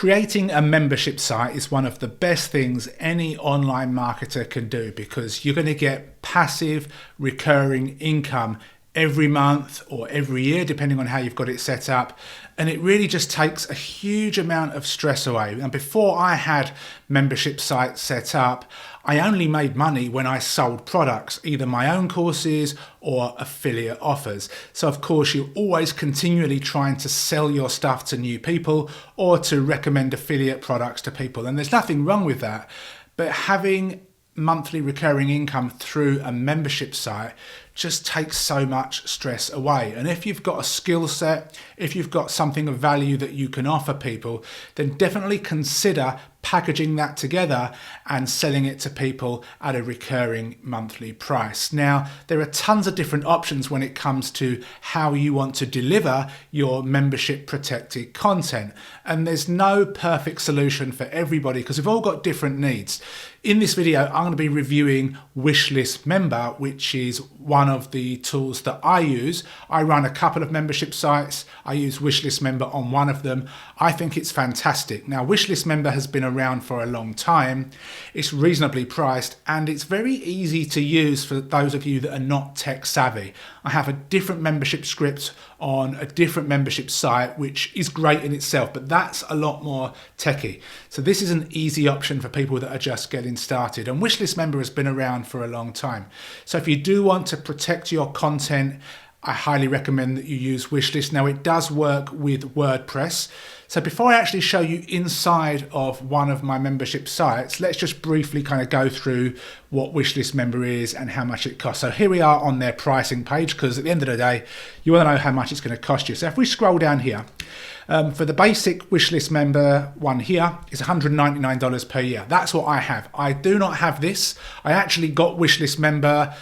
Creating a membership site is one of the best things any online marketer can do because you're going to get passive recurring income every month or every year, depending on how you've got it set up. And it really just takes a huge amount of stress away. And before I had membership sites set up, I only made money when I sold products, either my own courses or affiliate offers. So of course, you're always continually trying to sell your stuff to new people or to recommend affiliate products to people. And there's nothing wrong with that. But having monthly recurring income through a membership site just takes so much stress away. And if you've got a skill set, if you've got something of value that you can offer people, then definitely consider packaging that together and selling it to people at a recurring monthly price. Now, there are tons of different options when it comes to how you want to deliver your membership protected content. And there's no perfect solution for everybody because we've all got different needs. In this video, I'm going to be reviewing WishList Member, which is one of the tools that I use. I run a couple of membership sites. I use WishList Member on one of them. I think it's fantastic. Now, WishList Member has been around for a long time. It's reasonably priced and it's very easy to use for those of you that are not tech savvy. I have a different membership script on a different membership site, which is great in itself, but that's a lot more techy. So this is an easy option for people that are just getting started. And WishList Member has been around for a long time. So if you do want to protect your content, I highly recommend that you use WishList. Now, it does work with WordPress. So before I actually show you inside of one of my membership sites, let's just briefly kind of go through what WishList Member is and how much it costs. So here we are on their pricing page, because at the end of the day, you want to know how much it's going to cost you. So if we scroll down here, for the basic WishList Member one here is $199 per year. That's what I have. I do not have this. I actually got WishList Member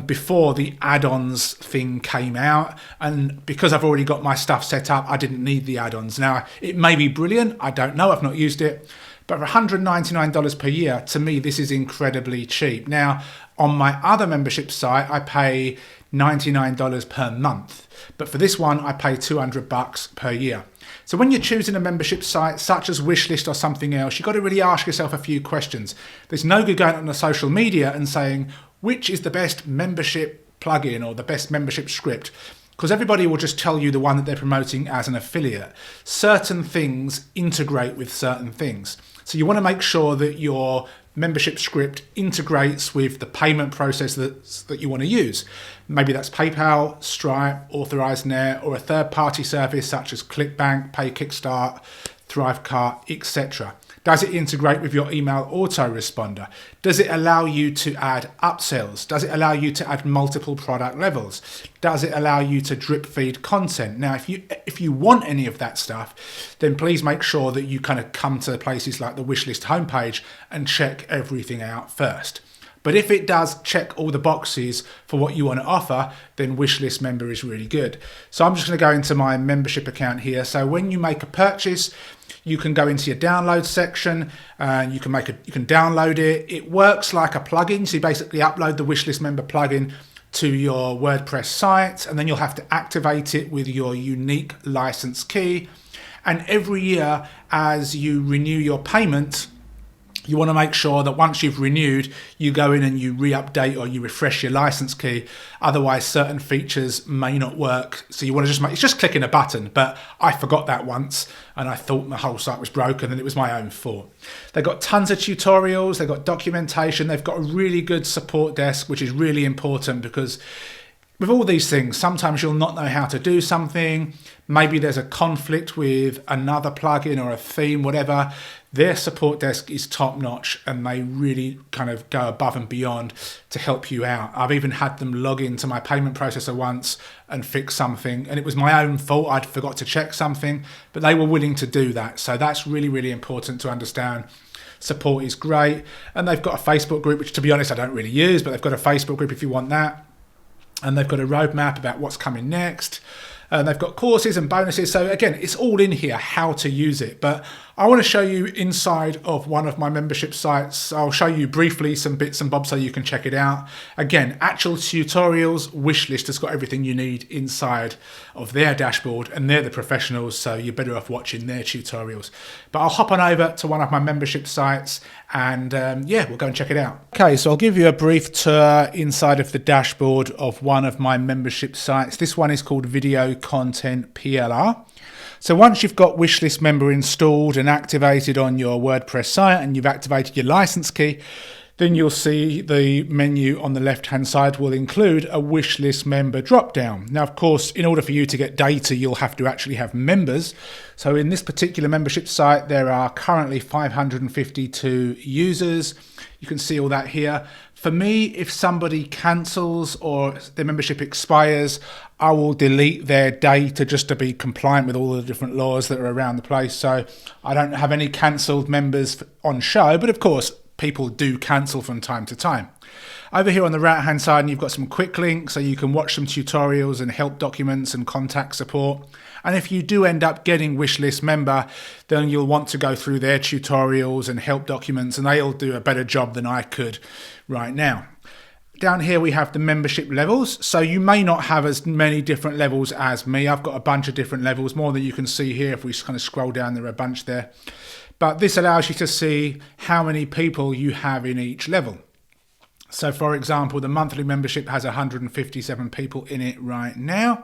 before the add-ons thing came out, and because I've already got my stuff set up, I didn't need the add-ons. Now, it may be brilliant, I don't know, I've not used it, but for $199 per year, to me, this is incredibly cheap. Now, on my other membership site, I pay $99 per month, but for this one, I pay $200 per year. So when you're choosing a membership site such as WishList or something else, you've got to really ask yourself a few questions. There's no good going on the social media and saying, which is the best membership plugin or the best membership script? Because everybody will just tell you the one that they're promoting as an affiliate. Certain things integrate with certain things. So you want to make sure that your membership script integrates with the payment process that you want to use. Maybe that's PayPal, Stripe, AuthorizeNet, or a third-party service such as ClickBank, PayKickstart, Thrivecart, etc. Does it integrate with your email autoresponder? Does it allow you to add upsells? Does it allow you to add multiple product levels? Does it allow you to drip feed content? Now, if you want any of that stuff, then please make sure that you kind of come to places like the WishList homepage and check everything out first. But if it does check all the boxes for what you want to offer, then WishList Member is really good. So I'm just going to go into my membership account here. So when you make a purchase, you can go into your download section and you can download it. It works like a plugin. So you basically upload the WishList Member plugin to your WordPress site, and then you'll have to activate it with your unique license key. And every year, as you renew your payment, you want to make sure that once you've renewed, you go in and you re-update or you refresh your license key. Otherwise, certain features may not work. So you want to it's just clicking a button, but I forgot that once and I thought my whole site was broken and it was my own fault. They've got tons of tutorials, they've got documentation, they've got a really good support desk, which is really important because with all these things, sometimes you'll not know how to do something. Maybe there's a conflict with another plugin or a theme, whatever. Their support desk is top notch and they really kind of go above and beyond to help you out. I've even had them log into my payment processor once and fix something, and it was my own fault. I'd forgot to check something, but they were willing to do that. So that's really, really important to understand. Support is great. And they've got a Facebook group, which to be honest, I don't really use, but they've got a Facebook group if you want that. And they've got a roadmap about what's coming next. They've got courses and bonuses. So again, it's all in here, how to use it. But I want to show you inside of one of my membership sites. I'll show you briefly some bits and bobs so you can check it out. Again, actual tutorials. WishList has got everything you need inside of their dashboard, and they're the professionals, so you're better off watching their tutorials. But I'll hop on over to one of my membership sites and yeah, we'll go and check it out. Okay, so I'll give you a brief tour inside of the dashboard of one of my membership sites. This one is called Video Content PLR. So once you've got WishList Member installed and activated on your WordPress site and you've activated your license key, then you'll see the menu on the left-hand side will include a WishList member drop-down. Now, of course, in order for you to get data, you'll have to actually have members. So in this particular membership site, there are currently 552 users. You can see all that here. For me, if somebody cancels or their membership expires, I will delete their data just to be compliant with all the different laws that are around the place. So I don't have any cancelled members on show, but of course, people do cancel from time to time. Over here on the right hand side, you've got some quick links so you can watch some tutorials and help documents and contact support. And if you do end up getting WishList member, then you'll want to go through their tutorials and help documents, and they'll do a better job than I could right now. Down here we have the membership levels. So you may not have as many different levels as me. I've got a bunch of different levels, more than you can see here. If we kind of scroll down, there are a bunch there. But this allows you to see how many people you have in each level. So for example, the monthly membership has 157 people in it right now.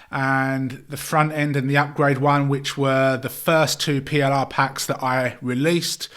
And the front end and the upgrade one, which were the first two PLR packs that I released,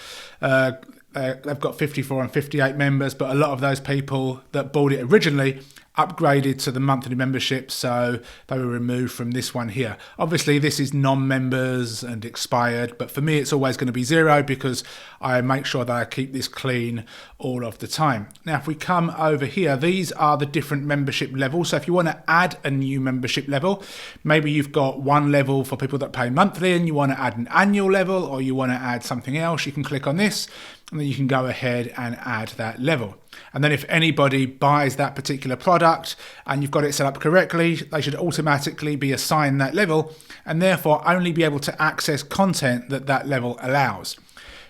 they've got 54 and 58 members, but a lot of those people that bought it originally upgraded to the monthly membership, so they were removed from this one here. Obviously this is non-members and expired, but for me it's always going to be 0 because I make sure that I keep this clean all of the time. Now if we come over here, these are the different membership levels. So if you want to add a new membership level, maybe you've got one level for people that pay monthly and you want to add an annual level, or you want to add something else, you can click on this and then you can go ahead and add that level. And then if anybody buys that particular product and you've got it set up correctly, they should automatically be assigned that level and therefore only be able to access content that that level allows.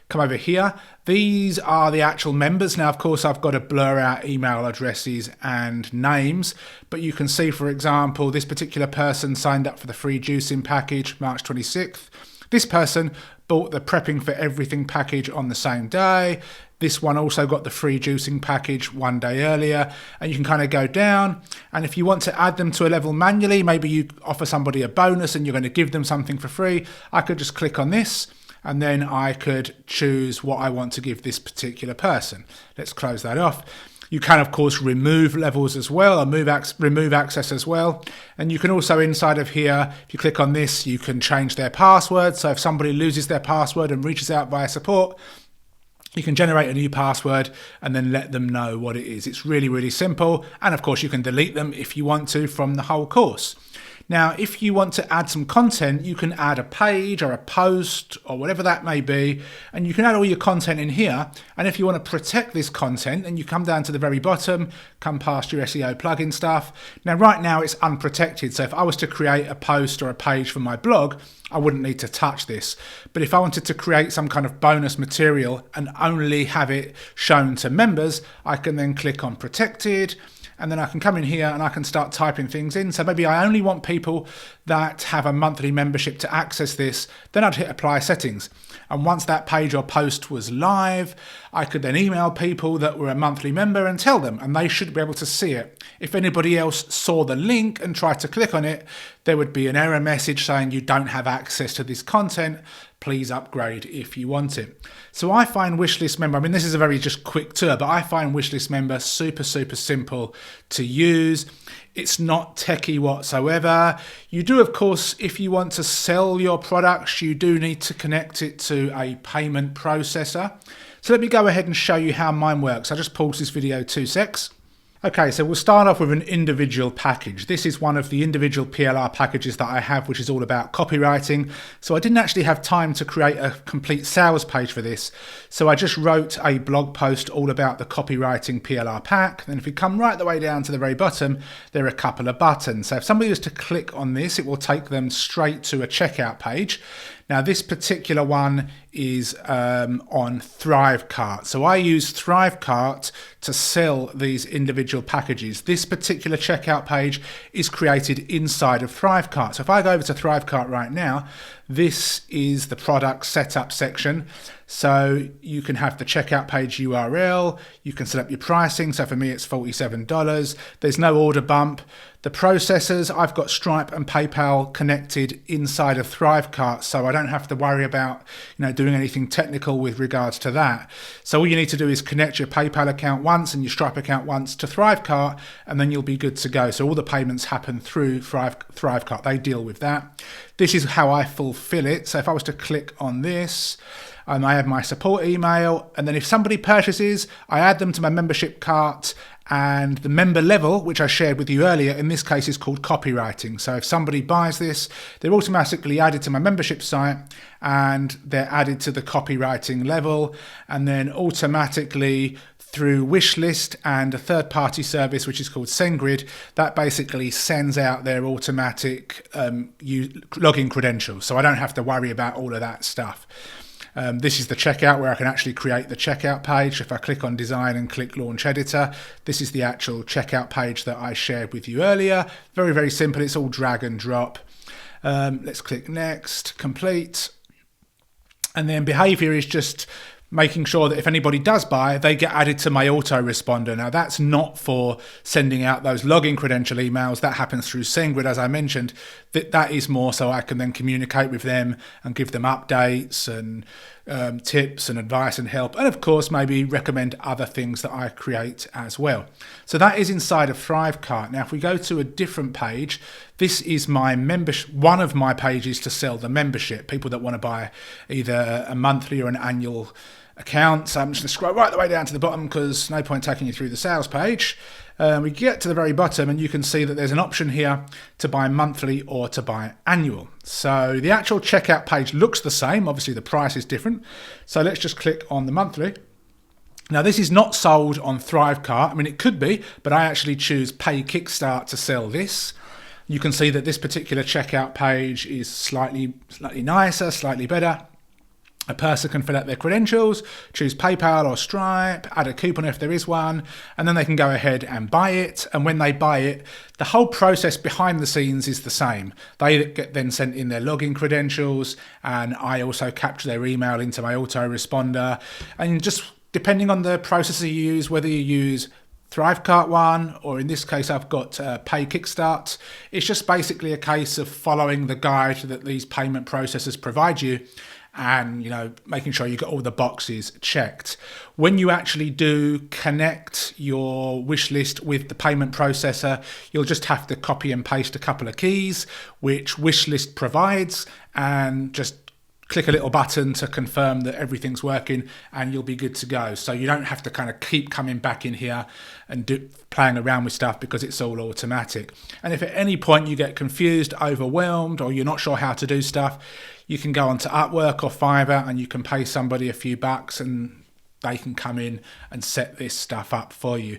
Come over here. These are the actual members. Now, of course, I've got to blur out email addresses and names, but you can see, for example, this particular person signed up for the free juicing package March 26th. This person bought the prepping for everything package on the same day. This one also got the free juicing package one day earlier, and you can kind of go down. And if you want to add them to a level manually, maybe you offer somebody a bonus and you're going to give them something for free, I could just click on this and then I could choose what I want to give this particular person. Let's close that off. You can, of course, remove levels as well, or remove access as well. And you can also, inside of here, if you click on this, you can change their password. So if somebody loses their password and reaches out via support, you can generate a new password and then let them know what it is. It's really, really simple. And of course, you can delete them if you want to from the whole course. Now, if you want to add some content, you can add a page or a post or whatever that may be, and you can add all your content in here. And if you want to protect this content, then you come down to the very bottom, come past your SEO plugin stuff. Now, right now it's unprotected. So if I was to create a post or a page for my blog, I wouldn't need to touch this. But if I wanted to create some kind of bonus material and only have it shown to members, I can then click on protected. And then I can come in here and I can start typing things in. So maybe I only want people that have a monthly membership to access this. Then I'd hit apply settings. And once that page or post was live, I could then email people that were a monthly member and tell them, and they should be able to see it. If anybody else saw the link and tried to click on it, there would be an error message saying you don't have access to this content. Please upgrade if you want it. So I find WishList member, I mean, this is a very just quick tour, but I find WishList member super, super simple to use. It's not techie whatsoever. You do, of course, if you want to sell your products, you do need to connect it to a payment processor. So let me go ahead and show you how mine works. I'll just pause this video 2 secs. Okay, so we'll start off with an individual package. This is one of the individual PLR packages that I have, which is all about copywriting. So I didn't actually have time to create a complete sales page for this. So I just wrote a blog post all about the copywriting PLR pack. Then if you come right the way down to the very bottom, there are a couple of buttons. So if somebody was to click on this, it will take them straight to a checkout page. Now this particular one is on Thrivecart. So I use Thrivecart to sell these individual packages. This particular checkout page is created inside of Thrivecart. So if I go over to Thrivecart right now, this is the product setup section. So you can have the checkout page URL, you can set up your pricing. So for me, it's $47. There's no order bump. The processors, I've got Stripe and PayPal connected inside of Thrivecart, so I don't have to worry about doing anything technical with regards to that. So all you need to do is connect your PayPal account once and your Stripe account once to Thrivecart, and then you'll be good to go. So all the payments happen through Thrivecart. They deal with that. This is how I fulfill it. So if I was to click on this, I have my support email, and then if somebody purchases, I add them to my membership cart, and the member level, which I shared with you earlier, in this case is called copywriting. So if somebody buys this, they're automatically added to my membership site and they're added to the copywriting level, and then automatically through WishList and a third-party service which is called SendGrid, that basically sends out their automatic login credentials. So I don't have to worry about all of that stuff. This is the checkout where I can actually create the checkout page. If I click on design and click launch editor, this is the actual checkout page that I shared with you earlier. Very, very simple. It's all drag and drop. Let's click next, complete. And then behavior is just making sure that if anybody does buy, they get added to my autoresponder. Now that's not for sending out those login credential emails. That happens through SendGrid, as I mentioned. That is more so I can then communicate with them and give them updates and tips and advice and help, and of course maybe recommend other things that I create as well. So that is inside of Thrivecart. Now if we go to a different page, this is my membership, one of my pages to sell the membership, people that want to buy either a monthly or an annual account. So I'm just going to scroll right the way down to the bottom because no point taking you through the sales page. We get to the very bottom and you can see that there's an option here to buy monthly or to buy annual. So the actual checkout page looks the same. Obviously the price is different. So let's just click on the monthly. Now this is not sold on Thrivecart. I mean, it could be, but I actually choose Pay Kickstart to sell this. You can see that this particular checkout page is slightly nicer, slightly better. A person can fill out their credentials, choose PayPal or Stripe, add a coupon if there is one, and then they can go ahead and buy it. And when they buy it, the whole process behind the scenes is the same. They get then sent in their login credentials, and I also capture their email into my autoresponder. And just depending on the processor you use, whether you use Thrivecart one, or in this case I've got Pay Kickstart, it's just basically a case of following the guide that these payment processors provide you, and making sure you got all the boxes checked. When you actually do connect your wish list with the payment processor, you'll just have to copy and paste a couple of keys which WishList provides, and just click a little button to confirm that everything's working, and you'll be good to go. So you don't have to kind of keep coming back in here and playing around with stuff because it's all automatic. And if at any point you get confused, overwhelmed, or you're not sure how to do stuff, you can go onto Upwork or Fiverr and you can pay somebody a few bucks and they can come in and set this stuff up for you.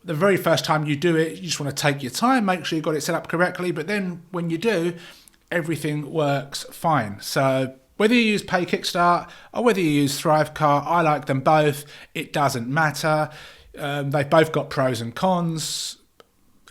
The very first time you do it, you just want to take your time, make sure you've got it set up correctly, but then when you do, everything works fine. So whether you use Pay Kickstart or whether you use Thrivecart, I like them both. It doesn't matter. They've both got pros and cons.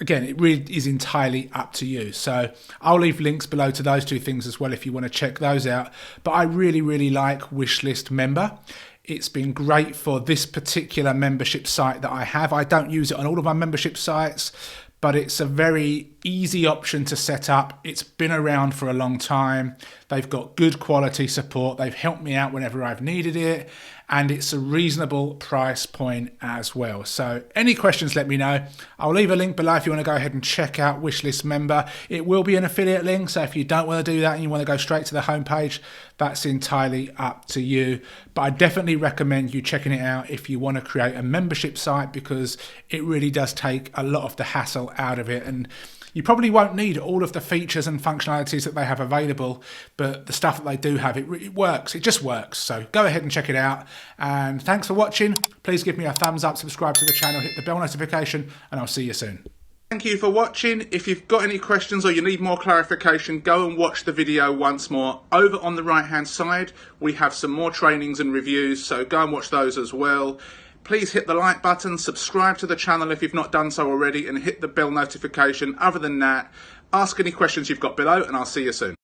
Again, it really is entirely up to you. So I'll leave links below to those two things as well if you want to check those out. But I really, really like WishList Member. It's been great for this particular membership site that I have. I don't use it on all of my membership sites, but it's a very easy option to set up. It's been around for a long time. They've got good quality support. They've helped me out whenever I've needed it. And it's a reasonable price point as well. So any questions, let me know. I'll leave a link below if you want to go ahead and check out WishList Member. It will be an affiliate link. So if you don't want to do that and you want to go straight to the homepage, That's entirely up to you. But I definitely recommend you checking it out if you want to create a membership site, because it really does take a lot of the hassle out of it. And you probably won't need all of the features and functionalities that they have available, but the stuff that they do have, it works. It just works. So go ahead and check it out. And thanks for watching. Please give me a thumbs up, subscribe to the channel, hit the bell notification, and I'll see you soon. Thank you for watching. If you've got any questions or you need more clarification, go and watch the video once more. Over on the right hand side, we have some more trainings and reviews, so go and watch those as well. Please hit the like button, subscribe to the channel if you've not done so already, and hit the bell notification. Other than that, ask any questions you've got below, and I'll see you soon.